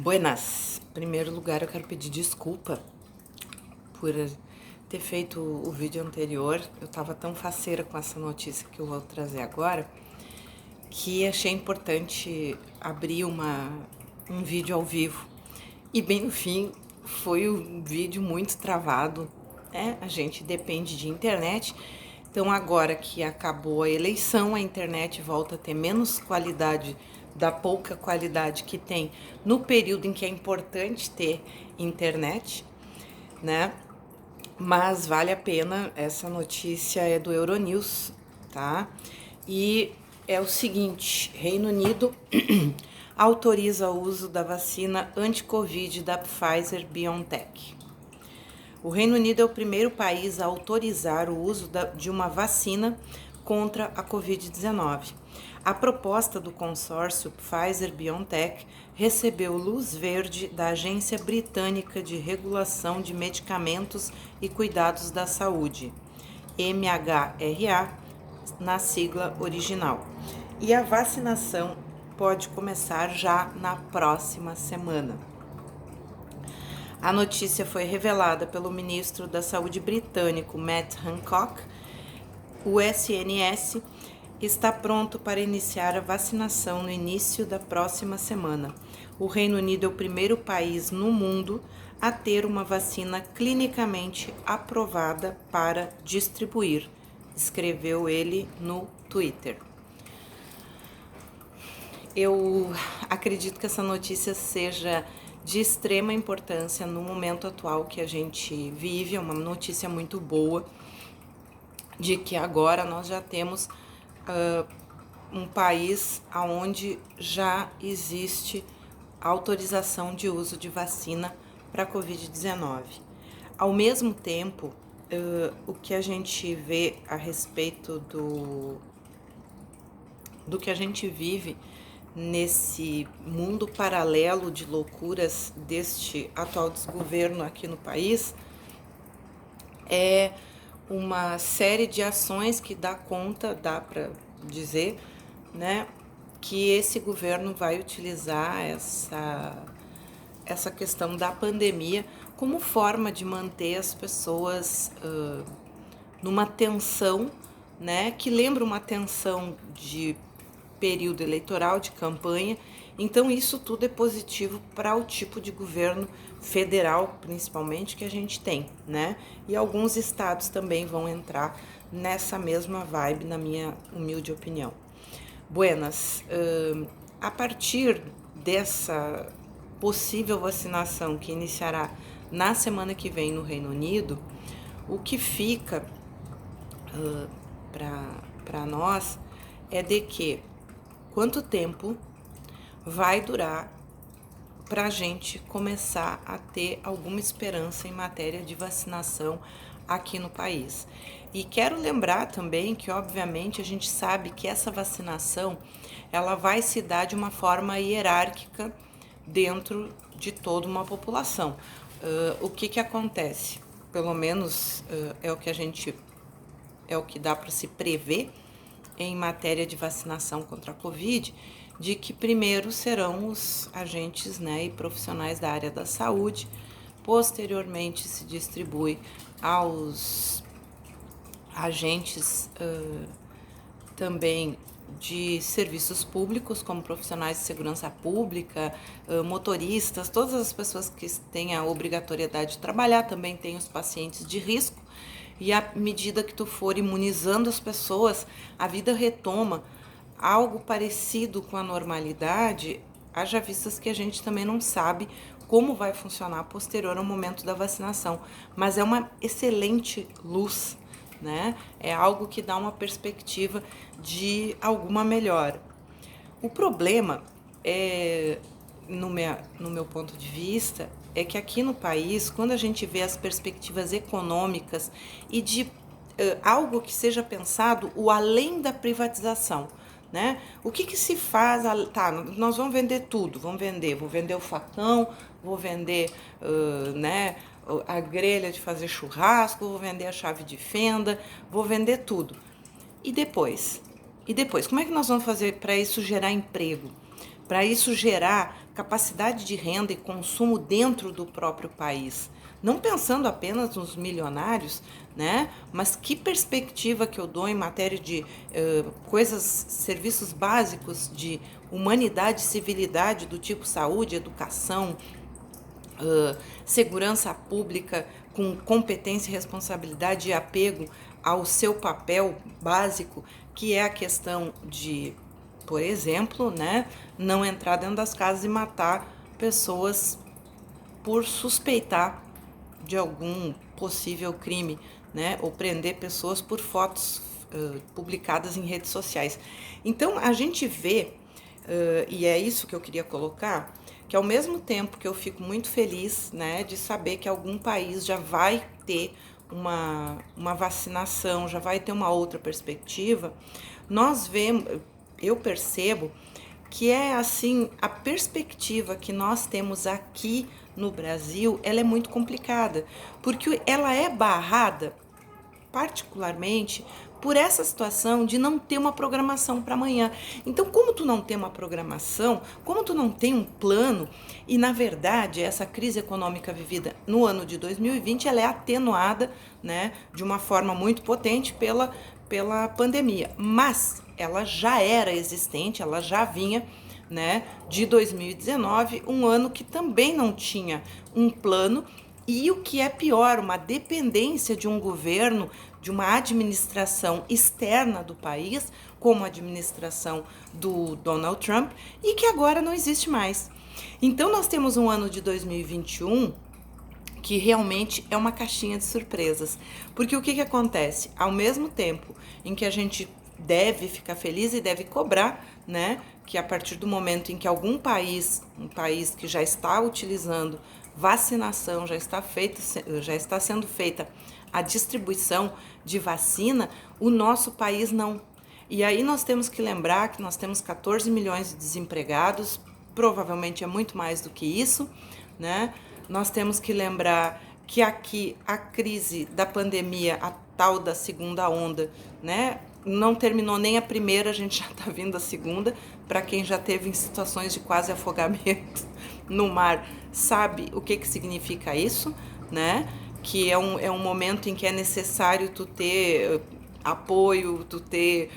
Buenas, em primeiro lugar eu quero pedir desculpa por ter feito o vídeo anterior. Eu tava tão faceira com essa notícia que eu vou trazer agora, que achei importante abrir um vídeo ao vivo. E bem no fim, foi um vídeo muito travado, né? A gente depende de internet. Então agora que acabou a eleição, a internet volta a ter menos qualidade, da pouca qualidade que tem no período em que é importante ter internet, né? Mas vale a pena, essa notícia é do Euronews, tá? E é o seguinte: Reino Unido autoriza o uso da vacina anti-Covid da Pfizer-BioNTech. O Reino Unido é o primeiro país a autorizar o uso de uma vacina contra a Covid-19. A proposta do consórcio Pfizer-BioNTech recebeu luz verde da Agência Britânica de Regulação de Medicamentos e Cuidados da Saúde, MHRA, na sigla original. E a vacinação pode começar já na próxima semana. A notícia foi revelada pelo ministro da Saúde britânico Matt Hancock. O SNS está pronto para iniciar a vacinação no início da próxima semana. O Reino Unido é o primeiro país no mundo a ter uma vacina clinicamente aprovada para distribuir, escreveu ele no Twitter. Eu acredito que essa notícia seja de extrema importância no momento atual que a gente vive. É uma notícia muito boa de que agora nós já temos um país onde já existe autorização de uso de vacina para a Covid-19. Ao mesmo tempo, o que a gente vê a respeito do que a gente vive nesse mundo paralelo de loucuras deste atual desgoverno aqui no país, é uma série de ações que dá para dizer, né, que esse governo vai utilizar essa questão da pandemia como forma de manter as pessoas numa tensão, né, que lembra uma tensão de período eleitoral, de campanha. Então isso tudo é positivo para o tipo de governo federal, principalmente, que a gente tem, né? E alguns estados também vão entrar nessa mesma vibe, na minha humilde opinião. Buenas, a partir dessa possível vacinação que iniciará na semana que vem no Reino Unido, o que fica para nós é de que quanto tempo vai durar para a gente começar a ter alguma esperança em matéria de vacinação aqui no país. E quero lembrar também que, obviamente, a gente sabe que essa vacinação ela vai se dar de uma forma hierárquica dentro de toda uma população. O que acontece? Pelo menos é o que dá para se prever em matéria de vacinação contra a Covid, de que primeiro serão os agentes, né, e profissionais da área da saúde, posteriormente se distribui aos agentes também de serviços públicos, como profissionais de segurança pública, motoristas, todas as pessoas que têm a obrigatoriedade de trabalhar, também tem os pacientes de risco. E à medida que tu for imunizando as pessoas, a vida retoma algo parecido com a normalidade, haja vistas que a gente também não sabe como vai funcionar posterior ao momento da vacinação. Mas é uma excelente luz, né? É algo que dá uma perspectiva de alguma melhora. O problema, no meu ponto de vista, é que aqui no país, quando a gente vê as perspectivas econômicas e de algo que seja pensado o além da privatização, né? O que se faz? Tá, nós vamos vender tudo, vou vender o facão, vou vender, né, a grelha de fazer churrasco, vou vender a chave de fenda, vou vender tudo. E depois? Como é que nós vamos fazer para isso gerar emprego? Para isso gerar capacidade de renda e consumo dentro do próprio país. Não pensando apenas nos milionários, né? Mas que perspectiva que eu dou em matéria de coisas, serviços básicos de humanidade e civilidade do tipo saúde, educação, segurança pública com competência, responsabilidade e apego ao seu papel básico, que é a questão de, por exemplo, né, não entrar dentro das casas e matar pessoas por suspeitar de algum possível crime, né, ou prender pessoas por fotos publicadas em redes sociais. Então a gente vê, e é isso que eu queria colocar, que ao mesmo tempo que eu fico muito feliz, né, de saber que algum país já vai ter uma vacinação, já vai ter uma outra perspectiva, nós vemos, eu percebo que é assim, a perspectiva que nós temos aqui no Brasil, ela é muito complicada, porque ela é barrada particularmente por essa situação de não ter uma programação para amanhã. Então, como tu não tem uma programação, como tu não tem um plano, e na verdade essa crise econômica vivida no ano de 2020, ela é atenuada, né, de uma forma muito potente pela pandemia, mas ela já era existente, ela já vinha, né, de 2019, um ano que também não tinha um plano. E o que é pior, uma dependência de um governo, de uma administração externa do país, como a administração do Donald Trump, e que agora não existe mais. Então nós temos um ano de 2021 que realmente é uma caixinha de surpresas. Porque o que acontece? Ao mesmo tempo em que a gente deve ficar feliz e deve cobrar, né, que a partir do momento em que algum país, um país que já está utilizando vacinação, já está sendo feita a distribuição de vacina, o nosso país não. E aí nós temos que lembrar que nós temos 14 milhões de desempregados, provavelmente é muito mais do que isso, né? Nós temos que lembrar que aqui a crise da pandemia, a tal da segunda onda, né, não terminou nem a primeira, a gente já está vindo a segunda. Para quem já teve em situações de quase afogamento no mar, sabe o que significa isso, né? Que é um momento em que é necessário tu ter apoio, tu ter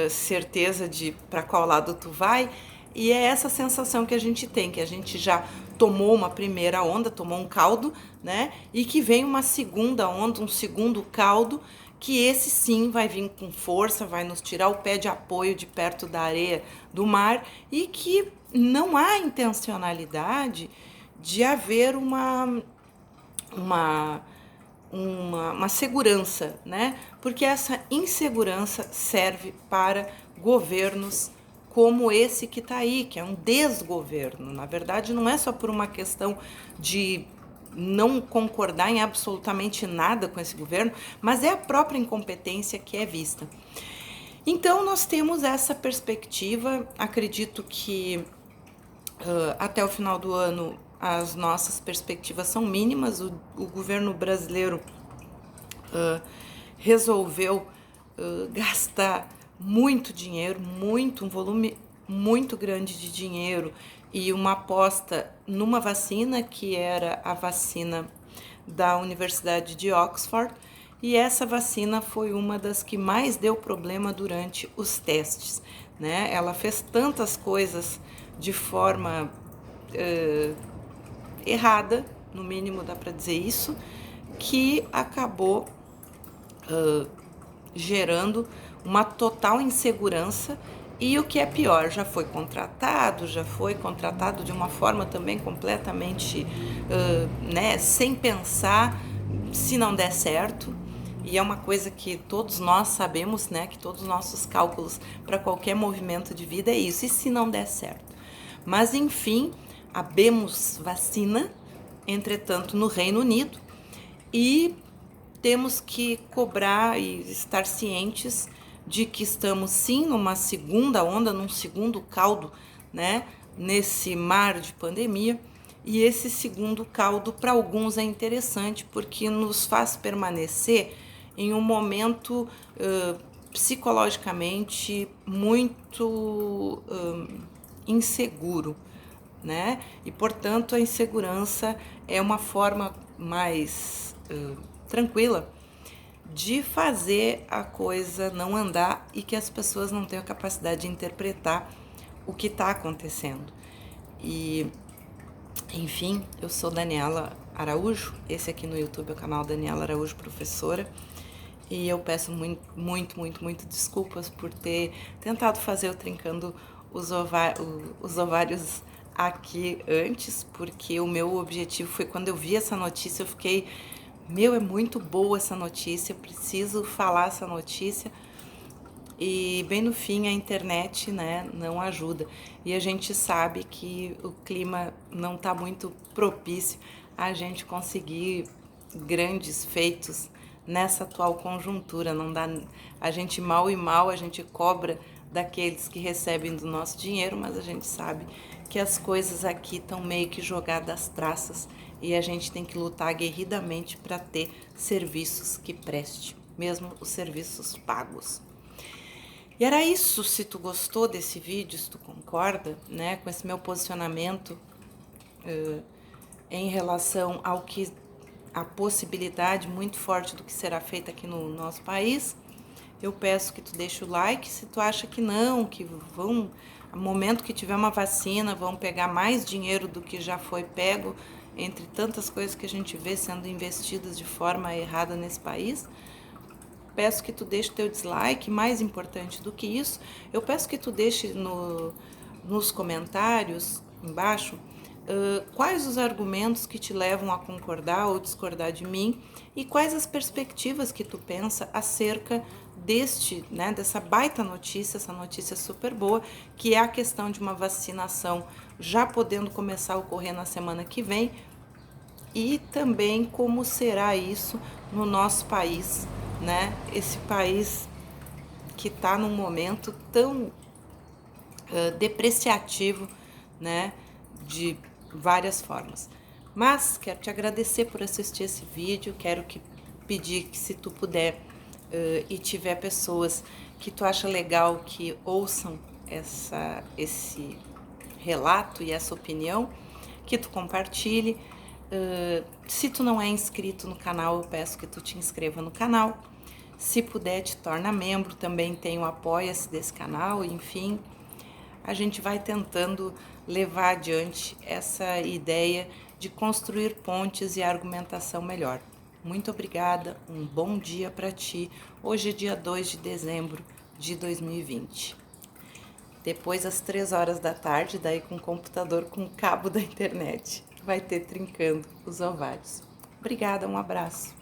certeza de para qual lado tu vai. E é essa sensação que a gente tem, que a gente já tomou uma primeira onda, tomou um caldo, né? E que vem uma segunda onda, um segundo caldo, que esse sim vai vir com força, vai nos tirar o pé de apoio de perto da areia do mar, e que não há intencionalidade de haver uma segurança, né? Porque essa insegurança serve para governos como esse que está aí, que é um desgoverno. Na verdade, não é só por uma questão de não concordar em absolutamente nada com esse governo, mas é a própria incompetência que é vista. Então, nós temos essa perspectiva. Acredito que até o final do ano as nossas perspectivas são mínimas. O governo brasileiro resolveu gastar muito dinheiro, um volume muito grande de dinheiro, e uma aposta numa vacina que era a vacina da Universidade de Oxford, e essa vacina foi uma das que mais deu problema durante os testes, né? Ela fez tantas coisas de forma errada, no mínimo dá para dizer isso, que acabou gerando uma total insegurança. E o que é pior, já foi contratado de uma forma também completamente, né, sem pensar se não der certo. E é uma coisa que todos nós sabemos, né, que todos os nossos cálculos para qualquer movimento de vida é isso, e se não der certo. Mas enfim, habemos vacina, entretanto, no Reino Unido, e temos que cobrar e estar cientes de que estamos sim numa segunda onda, num segundo caldo, né, nesse mar de pandemia. E esse segundo caldo para alguns é interessante porque nos faz permanecer em um momento psicologicamente muito inseguro, né? E, portanto, a insegurança é uma forma mais tranquila de fazer a coisa não andar e que as pessoas não tenham a capacidade de interpretar o que está acontecendo. E, enfim, eu sou Daniela Araújo, esse aqui no YouTube é o canal Daniela Araújo Professora, e eu peço muito desculpas por ter tentado fazer o Trincando os Ovários aqui antes, porque o meu objetivo foi, quando eu vi essa notícia, eu fiquei, é muito boa essa notícia, preciso falar essa notícia. E bem no fim a internet, né, não ajuda. E a gente sabe que o clima não está muito propício a gente conseguir grandes feitos nessa atual conjuntura. Não dá, a gente mal a gente cobra daqueles que recebem do nosso dinheiro, mas a gente sabe que as coisas aqui estão meio que jogadas às traças e a gente tem que lutar aguerridamente para ter serviços que preste, mesmo os serviços pagos. E era isso. Se tu gostou desse vídeo, se tu concorda, né, com esse meu posicionamento em relação ao que a possibilidade muito forte do que será feito aqui no nosso país, eu peço que tu deixe o like. Se tu acha que não, que vão, no momento que tiver uma vacina, vão pegar mais dinheiro do que já foi pego, entre tantas coisas que a gente vê sendo investidas de forma errada nesse país, peço que tu deixe teu dislike. Mais importante do que isso, eu peço que tu deixe nos comentários embaixo quais os argumentos que te levam a concordar ou discordar de mim e quais as perspectivas que tu pensa acerca dessa baita notícia, essa notícia super boa, que é a questão de uma vacinação já podendo começar a ocorrer na semana que vem, e também como será isso no nosso país, né? Esse país que está num momento tão depreciativo, né? De várias formas. Mas quero te agradecer por assistir esse vídeo, quero pedir que, se tu puder e tiver pessoas que tu acha legal que ouçam esse relato e essa opinião, que tu compartilhe. Se tu não é inscrito no canal, eu peço que tu te inscreva no canal. Se puder, te torna membro. Também tem o apoia-se desse canal. Enfim, a gente vai tentando levar adiante essa ideia de construir pontes e argumentação melhor. Muito obrigada, um bom dia para ti. Hoje é dia 2 de dezembro de 2020. Depois, às 3 horas da tarde, daí com o computador com cabo da internet, vai ter Trincando os Ovários. Obrigada, um abraço.